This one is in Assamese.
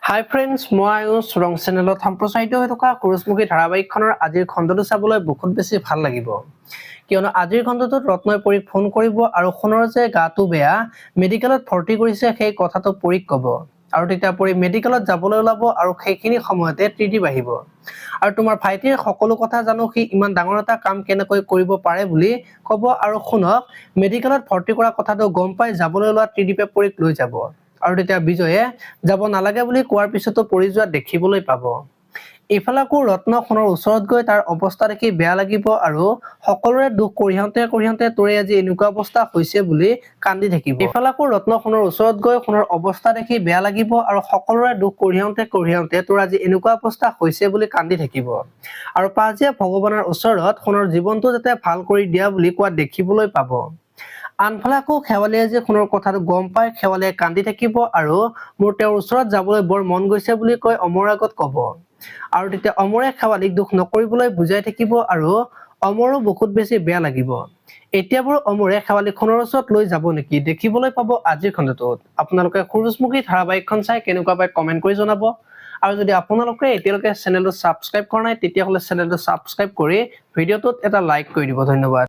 হাই ফ্ৰেণ্ডছ, মই আয়ুষ ৰং চেনেলত সম্প্ৰচাৰিত হৈ থকা কুৰুচমুখী ধাৰাবাহিকখনৰ আজিৰ খণ্ডটো চাবলৈ বহুত বেছি ভাল লাগিব। কিয়নো আজিৰ খণ্ডটোত ৰত্নই পৰীক ফোন কৰিব আৰু সোণৰ যে গাটো বেয়া, মেডিকেলত ভৰ্তি কৰিছে সেই কথাটো পৰীক ক'ব। আৰু তেতিয়া পৰী মেডিকেলত যাবলৈ ওলাব আৰু সেইখিনি সময়তে ত্ৰিদীপ আহিব। আৰু তোমাৰ ভাইটিৰ সকলো কথা জানো, সি ইমান ডাঙৰ এটা কাম কেনেকৈ কৰিব পাৰে বুলি ক'ব আৰু সোণক মেডিকেলত ভৰ্তি কৰা কথাটো গম পাই যাবলৈ ওলোৱা ত্ৰিদীপে পৰীক লৈ যাব। আৰু তেতিয়া বিজয়ে যাব নালাগে বুলি কোৱাৰ পিছতো পৰি যোৱা দেখিবলৈ পাব। এইফালে আকৌ ৰত্ন সোণৰ ওচৰত গৈ তাৰ অৱস্থা দেখি বেয়া লাগিব আৰু সকলোৰে দুখ কঢ়িয়াওঁতে তোৰে আজি এনেকুৱা অৱস্থা হৈছে বুলি কান্দি থাকিব। এইফালে আকৌ ৰত্ন সোণৰ ওচৰত গৈ সোণৰ অৱস্থা দেখি বেয়া লাগিব আৰু সকলোৰে দুখ কঢ়িয়াওঁতে তোৰ আজি এনেকুৱা অৱস্থা হৈছে বুলি কান্দি থাকিব। আৰু পাজিয়ে ভগৱানৰ ওচৰত সোণৰ জীৱনটো যাতে ভাল কৰি দিয়া বুলি কোৱা দেখিবলৈ পাব। আনফালে আকৌ শেৱালিয়ে যে সোণৰ কথাটো গম পাই শেৱালিয়ে কান্দি থাকিব আৰু মোৰ তেওঁৰ ওচৰত যাবলৈ বৰ মন গৈছে বুলি কৈ অমৰৰ আগত ক'ব। আৰু তেতিয়া অমৰে শেৱালিক দুখ নকৰিবলৈ বুজাই থাকিব আৰু অমৰো বহুত বেছি বেয়া লাগিব। এতিয়া বাৰু অমৰে শেৱালিক সোণৰ ওচৰত লৈ যাব নেকি, দেখিবলৈ পাব আজিৰ খণ্ডটোত। আপোনালোকে কুৰুচমুখী ধাৰাবাহিকখন চাই কেনেকুৱা পাই কমেন্ট কৰি জনাব। আৰু যদি আপোনালোকে এতিয়ালৈকে চেনেলটো ছাবস্ক্ৰাইব কৰা নাই তেতিয়াহ'লে চেনেলটো ছাবস্ক্ৰাইব কৰি ভিডিঅ'টোত এটা লাইক কৰি দিব। ধন্যবাদ।